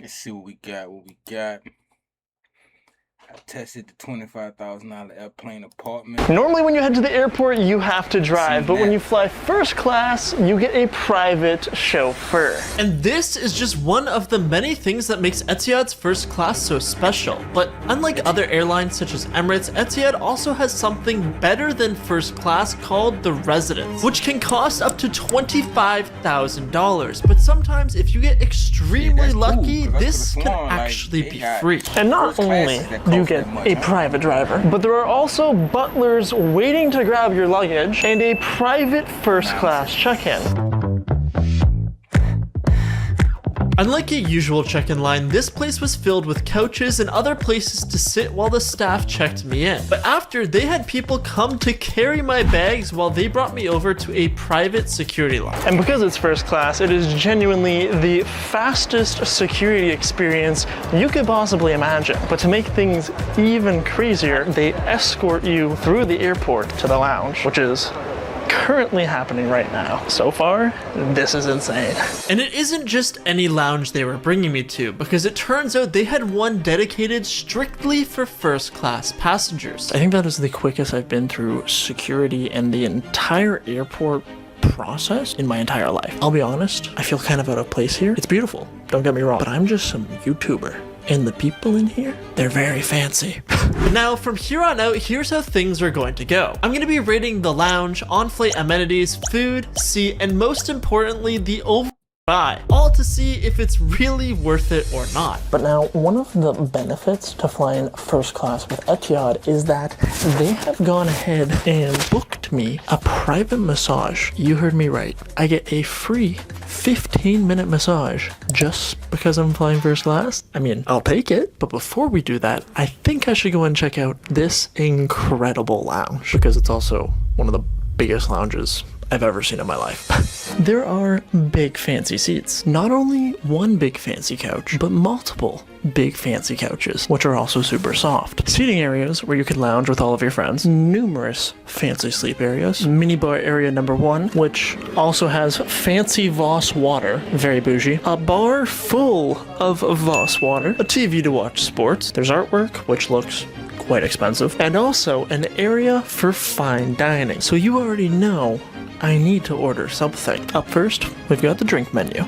Let's see what we got. I tested the $25,000 airplane apartment. Normally when you head to the airport, you have to drive, but when you fly first class, you get a private chauffeur. And this is just one of the many things that makes Etihad's first class so special. But unlike other airlines such as Emirates, Etihad also has something better than first class called the Residence, which can cost up to $25,000. But sometimes if you get extremely lucky, this can actually be free. And not only do you get a private driver, but there are also butlers waiting to grab your luggage and a private first class check-in. Unlike a usual check-in line, this place was filled with couches and other places to sit while the staff checked me in. But after, they had people come to carry my bags while they brought me over to a private security line. And because it's first class, it is genuinely the fastest security experience you could possibly imagine. But to make things even crazier, they escort you through the airport to the lounge, which is currently happening right now. So far, this is insane. And it isn't just any lounge they were bringing me to, because it turns out they had one dedicated strictly for first class passengers. I think that is the quickest I've been through security and the entire airport process in my entire life. I'll be honest, I feel kind of out of place here. It's beautiful, don't get me wrong, but I'm just some YouTuber. And the people in here, they're very fancy. Now, from here on out, here's how things are going to go. I'm going to be rating the lounge, on-flight amenities, food, seat, and most importantly, the overall buy, all to see if it's really worth it or not. But now, one of the benefits to flying first class with Etihad is that they have gone ahead and booked me a private massage. You heard me right. I get a free 15-minute massage just because I'm flying first class. I mean, I'll take it. But before we do that, I think I should go and check out this incredible lounge because it's also one of the biggest lounges I've ever seen in my life. There are big fancy seats. Not only one big fancy couch, but multiple big fancy couches, which are also super soft. Seating areas where you can lounge with all of your friends. Numerous fancy sleep areas. Minibar area number 1, which also has fancy Voss water, very bougie. A bar full of Voss water. A TV to watch sports. There's artwork, which looks quite expensive. And also an area for fine dining. So you already know I need to order something. Up first, we've got the drink menu.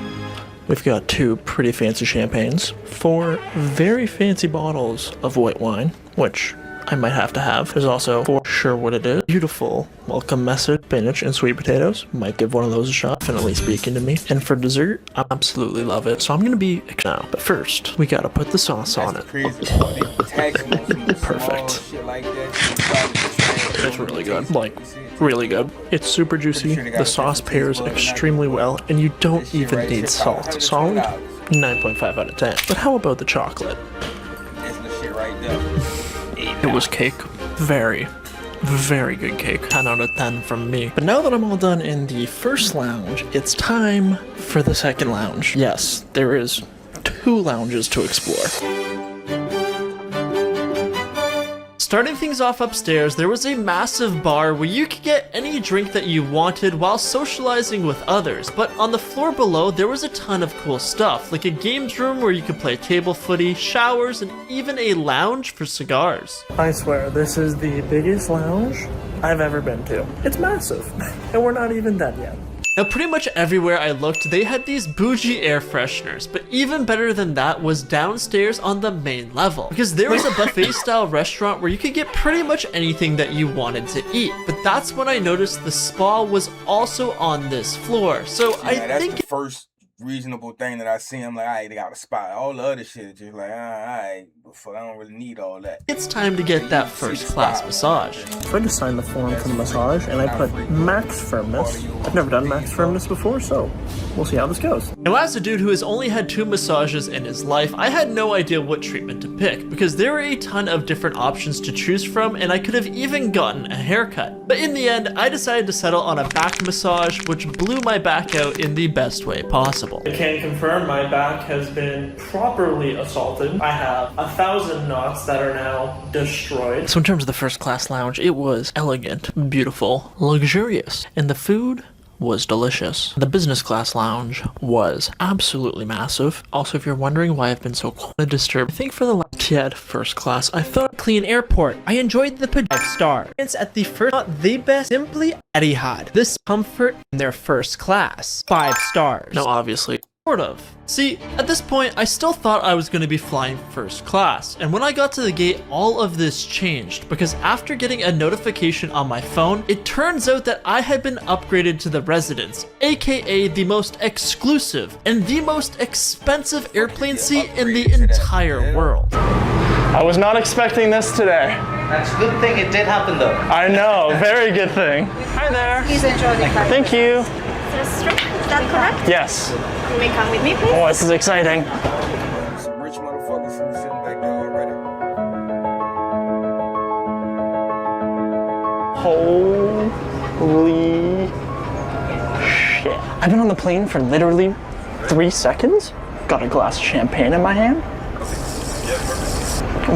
We've got 2 pretty fancy champagnes, 4 very fancy bottles of white wine, which I might have to have. There's also, for sure what it is, beautiful welcome message, spinach and sweet potatoes. Might give one of those a shot, definitely speaking to me. And for dessert, I absolutely love it. So I'm gonna be now. But first, we gotta put the sauce on it. Perfect. It's really good. Like, really good. It's super juicy. The sauce pairs extremely well, and you don't even need salt. Solid 9.5 out of 10. But how about the chocolate? It was cake. Very, very good cake. 10 out of 10 from me. But now that I'm all done in the first lounge, it's time for the second lounge. Yes, there is 2 lounges to explore. Starting things off upstairs, there was a massive bar where you could get any drink that you wanted while socializing with others, but on the floor below there was a ton of cool stuff, like a games room where you could play table footy, showers, and even a lounge for cigars. I swear, this is the biggest lounge I've ever been to. It's massive, and we're not even done yet. Now pretty much everywhere I looked, they had these bougie air fresheners, but even better than that was downstairs on the main level, because there was a buffet style restaurant where you could get pretty much anything that you wanted to eat. But that's when I noticed the spa was also on this floor, so I think that's the first reasonable thing that I see. I'm like, alright, they got a spot. All the other shit is just like, alright, I don't really need all that. it's time to get that first class massage. So I just signed the form for the massage, and I put max firmness. I've never done max firmness before, so we'll see how this goes. Now as a dude who has only had 2 massages in his life, I had no idea what treatment to pick, because there were a ton of different options to choose from, and I could have even gotten a haircut. But in the end, I decided to settle on a back massage, which blew my back out in the best way possible. I can confirm my back has been properly assaulted. I have 1,000 knots that are now destroyed. So in terms of the first class lounge, it was elegant, beautiful, luxurious, and the food was delicious. The business class lounge was absolutely massive. Also, if you're wondering why I've been so disturbed, I think for the Etihad first class, I thought Clean airport. I enjoyed the 5-star. It's at the first, not the best, simply Etihad. This comfort in their first class. 5 stars. no, obviously. Sort of. See, at this point, I still thought I was going to be flying first class, and when I got to the gate, all of this changed, because after getting a notification on my phone, it turns out that I had been upgraded to the Residence, aka the most exclusive and the most expensive airplane seat in the entire world. I was not expecting this today. That's a good thing it did happen though. I know, very good thing. Hi there. Please enjoy the flight. Thank you. Is that correct? Yes. You may come with me, please. Oh, this is exciting. Some rich motherfuckers who sitting back there already. Holy shit. I've been on the plane for literally 3 seconds. Got a glass of champagne in my hand,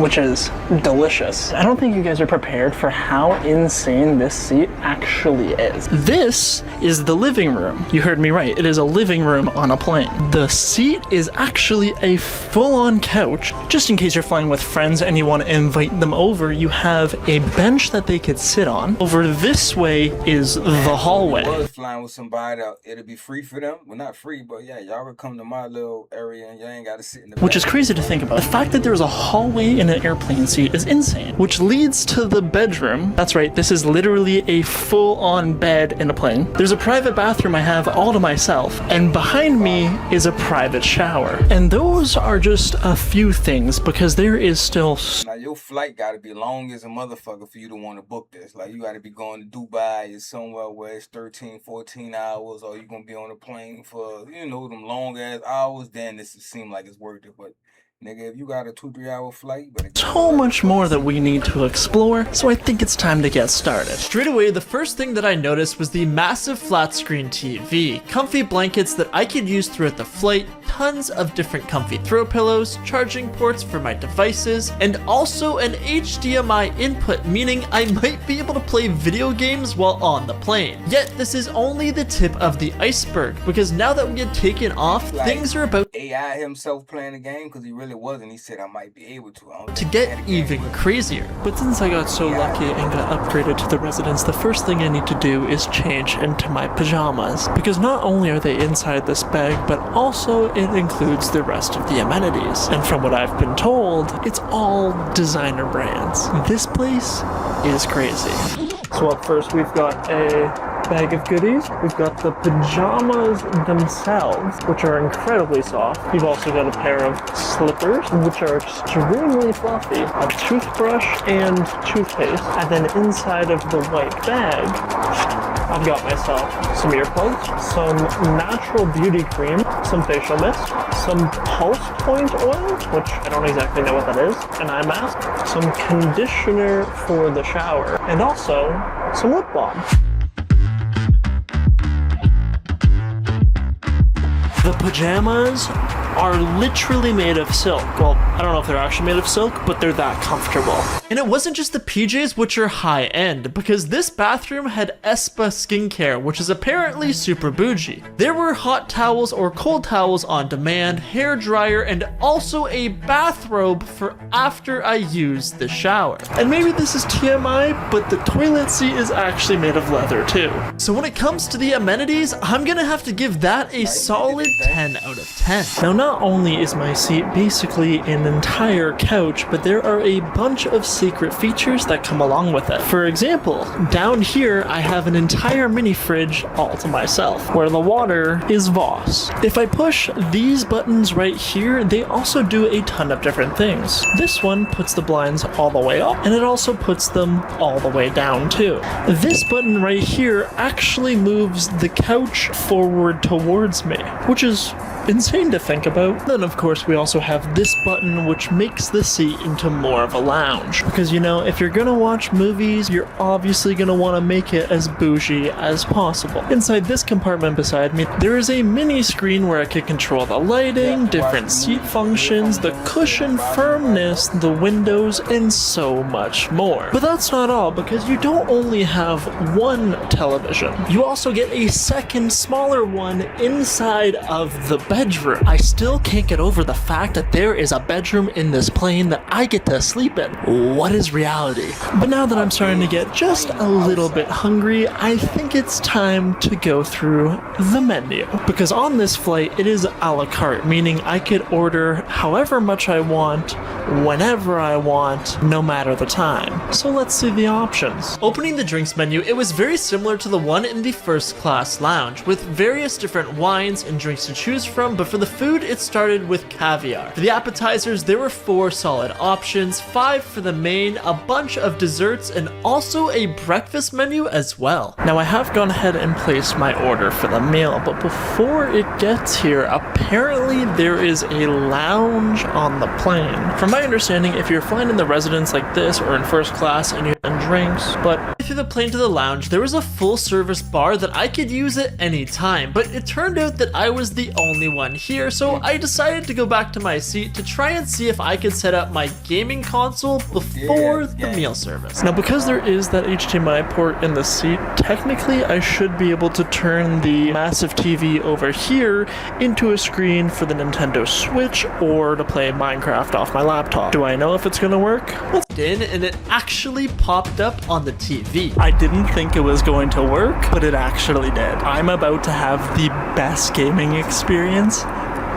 which is delicious. I don't think you guys are prepared for how insane this seat actually is. This is the living room. You heard me right. It is a living room on a plane. The seat is actually a full-on couch. Just in case you're flying with friends and you want to invite them over, you have a bench that they could sit on. Over this way is the hallway. If I was flying with somebody, it'd be free for them. Well, not free, but yeah, y'all would come to my little area and y'all ain't got to sit in the Which back. is crazy to think about. The fact that there's a hallway in an airplane seat is insane. Which leads to the bedroom. That's right, this is literally a full-on bed in a plane. There's a private bathroom I have all to myself, and behind me is a private shower. And those are just a few things, because there is still Now, your flight got to be long as a motherfucker for you to want to book this. Like, you got to be going to Dubai or somewhere where it's 13, 14 hours, or you going to be on a plane for, you know, them long-ass hours, then this seem like it's worth it. But, nigga, if you got a 2-3 hour flight, but so much more that we need to explore, so I think it's time to get started. Straight away, the first thing that I noticed was the massive flat screen TV, comfy blankets that I could use throughout the flight, tons of different comfy throw pillows, charging ports for my devices, and also an HDMI input, meaning I might be able to play video games while on the plane. Yet this is only the tip of the iceberg, because now that we had taken off, things are about AI himself playing the game, because he really wasn't. He said I might be able to. I don't to think get he had a game even with it. crazier. But since I got so lucky and got upgraded to the Residence, the first thing I need to do is change into my pajamas. Because not only are they inside this bag, but also it includes the rest of the amenities. And from what I've been told, it's all designer brands. This place is crazy. So up first we've got a bag of goodies. We've got the pajamas themselves, which are incredibly soft. You've also got a pair of slippers, which are extremely fluffy, a toothbrush and toothpaste. And then inside of the white bag, I've got myself some earplugs, some natural beauty cream, some facial mist, some pulse point oil, which I don't exactly know what that is, an eye mask, some conditioner for the shower, and also some lip balm. The pajamas are literally made of silk. Well, I don't know if they're actually made of silk, but they're that comfortable. And it wasn't just the PJs, which are high-end, because this bathroom had Espa skincare, which is apparently super bougie. There were hot towels or cold towels on demand, hair dryer, and also a bathrobe for after I used the shower. And maybe this is TMI, but the toilet seat is actually made of leather too. So when it comes to the amenities, I'm gonna have to give that a solid 10 out of 10. Now, not only is my seat basically an entire couch, but there are a bunch of secret features that come along with it. For example, down here I have an entire mini fridge all to myself, where the water is Voss. If I push these buttons right here, they also do a ton of different things. This one puts the blinds all the way up, and it also puts them all the way down too. This button right here actually moves the couch forward towards me, which is insane to think about. Then of course we also have this button which makes the seat into more of a lounge. Because you know, if you're gonna watch movies, you're obviously gonna want to make it as bougie as possible. Inside this compartment beside me, there is a mini screen where I can control the lighting, different seat functions, the cushion firmness, the windows, and so much more. But that's not all, because you don't only have one television. You also get a second smaller one inside of the bedroom. I still can't get over the fact that there is a bedroom in this plane that I get to sleep in. What is reality? But now that I'm starting to get just a little bit hungry, I think it's time to go through the menu. Because on this flight, it is a la carte, meaning I could order however much I want, whenever I want, no matter the time. So let's see the options. Opening the drinks menu, it was very similar to the one in the first class lounge, with various different wines and drinks to choose from, but for the food, it started with caviar. For the appetizers, there were 4 solid options, 5 for the main, a bunch of desserts, and also a breakfast menu as well. Now I have gone ahead and placed my order for the meal, but before it gets here, apparently there is a lounge on the plane. From my understanding, if you're flying in the residence like this or in first class and you have drinks, but through the plane to the lounge, there was a full service bar that I could use at any time, but it turned out that I was the only one here, so I decided to go back to my seat to try and see if I could set up my gaming console before the meal service. Now because there is that HDMI port in the seat, technically I should be able to turn the massive TV over here into a screen for the Nintendo Switch or to play Minecraft off my laptop. Do I know if it's gonna work? And it actually popped up on the TV. I didn't think it was going to work, but it actually did. I'm about to have the best gaming experience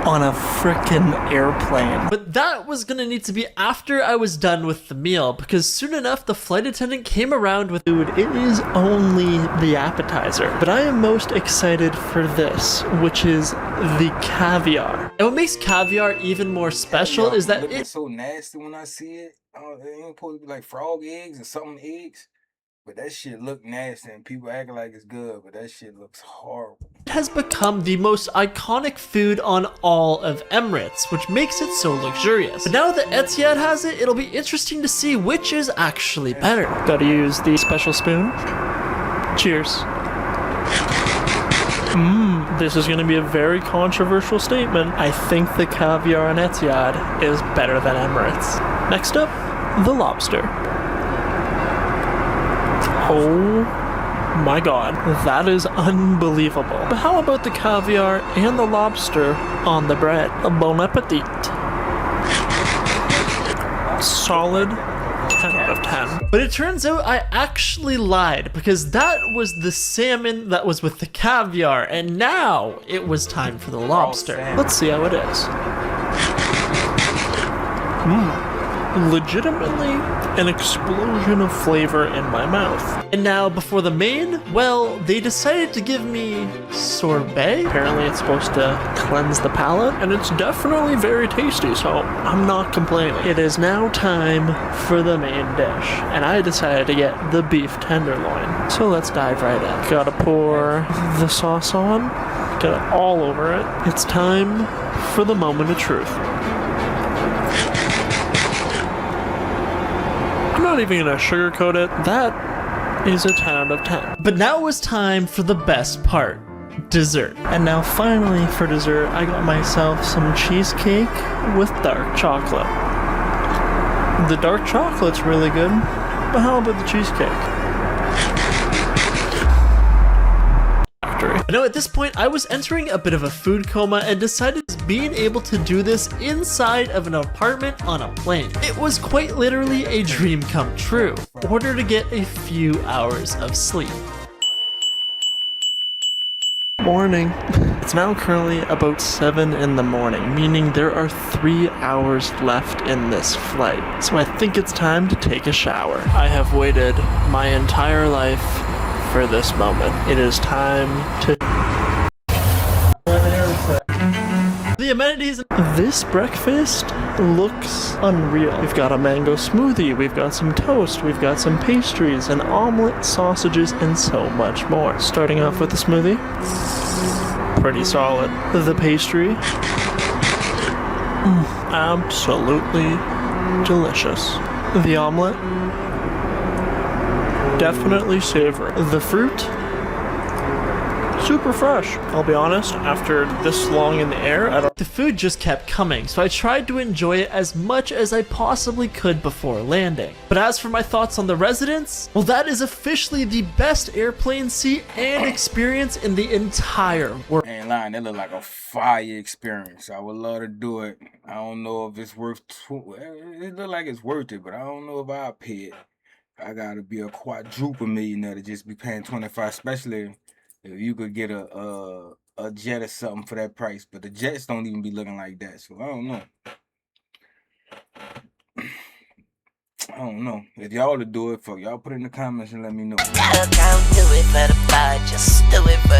on a frickin' airplane. But that was gonna need to be after I was done with the meal, because soon enough the flight attendant came around with Dude, it is only the appetizer, but I am most excited for this, which is the caviar. And what makes caviar even more special is that it's so nasty when I see it. It ain't supposed to be like frog eggs or something eggs. But that shit look nasty and people act like it's good, but that shit looks horrible. it has become the most iconic food on all of Emirates, which makes it so luxurious. But now that Etihad has it, it'll be interesting to see which is actually better. Gotta use the special spoon. Cheers. This is going to be a very controversial statement. I think the caviar on Etihad is better than Emirates. Next up, the lobster. Oh my god, that is unbelievable. But how about the caviar and the lobster on the bread? Bon appetit. Solid 10 out of 10. But it turns out I actually lied, because that was the salmon that was with the caviar, and now it was time for the lobster. Let's see how it is. Legitimately an explosion of flavor in my mouth. And now, before the main, well, they decided to give me sorbet. Apparently it's supposed to cleanse the palate, and it's definitely very tasty, so I'm not complaining. It is now time for the main dish, and I decided to get the beef tenderloin. So let's dive right in. Gotta pour the sauce on, get it all over it. It's time for the moment of truth. I'm not even gonna sugarcoat it. That is a 10 out of 10. But now it was time for the best part, dessert. And now finally for dessert, I got myself some cheesecake with dark chocolate. The dark chocolate's really good, but how about the cheesecake? I know at this point I was entering a bit of a food coma and decided being able to do this inside of an apartment on a plane. It was quite literally a dream come true, in order to get a few hours of sleep. Morning. It's now currently about 7 in the morning, meaning there are 3 hours left in this flight. So I think it's time to take a shower. I have waited my entire life for this moment. It is time to... The amenities. This breakfast looks unreal. We've got a mango smoothie, we've got some toast, we've got some pastries, an omelet, sausages, and so much more. Starting off with the smoothie. pretty solid. The pastry, absolutely delicious. The omelet, definitely savory. The fruit, super fresh. I'll be honest, after this long in the air, The food just kept coming, so I tried to enjoy it as much as I possibly could before landing. But as for my thoughts on the residence, well, that is officially the best airplane seat and experience in the entire world. Ain't lying, that look like a fire experience. I would love to do it. I don't know if it's worth it look like it's worth it, but I don't know if I'll pay it. I gotta be a quadruple millionaire to just be paying 25, especially if you could get a jet or something for that price. But the jets don't even be looking like that, so I don't know. I don't know. If y'all to do it, y'all put it in the comments and let me know. Don't do it for the bar, just do it for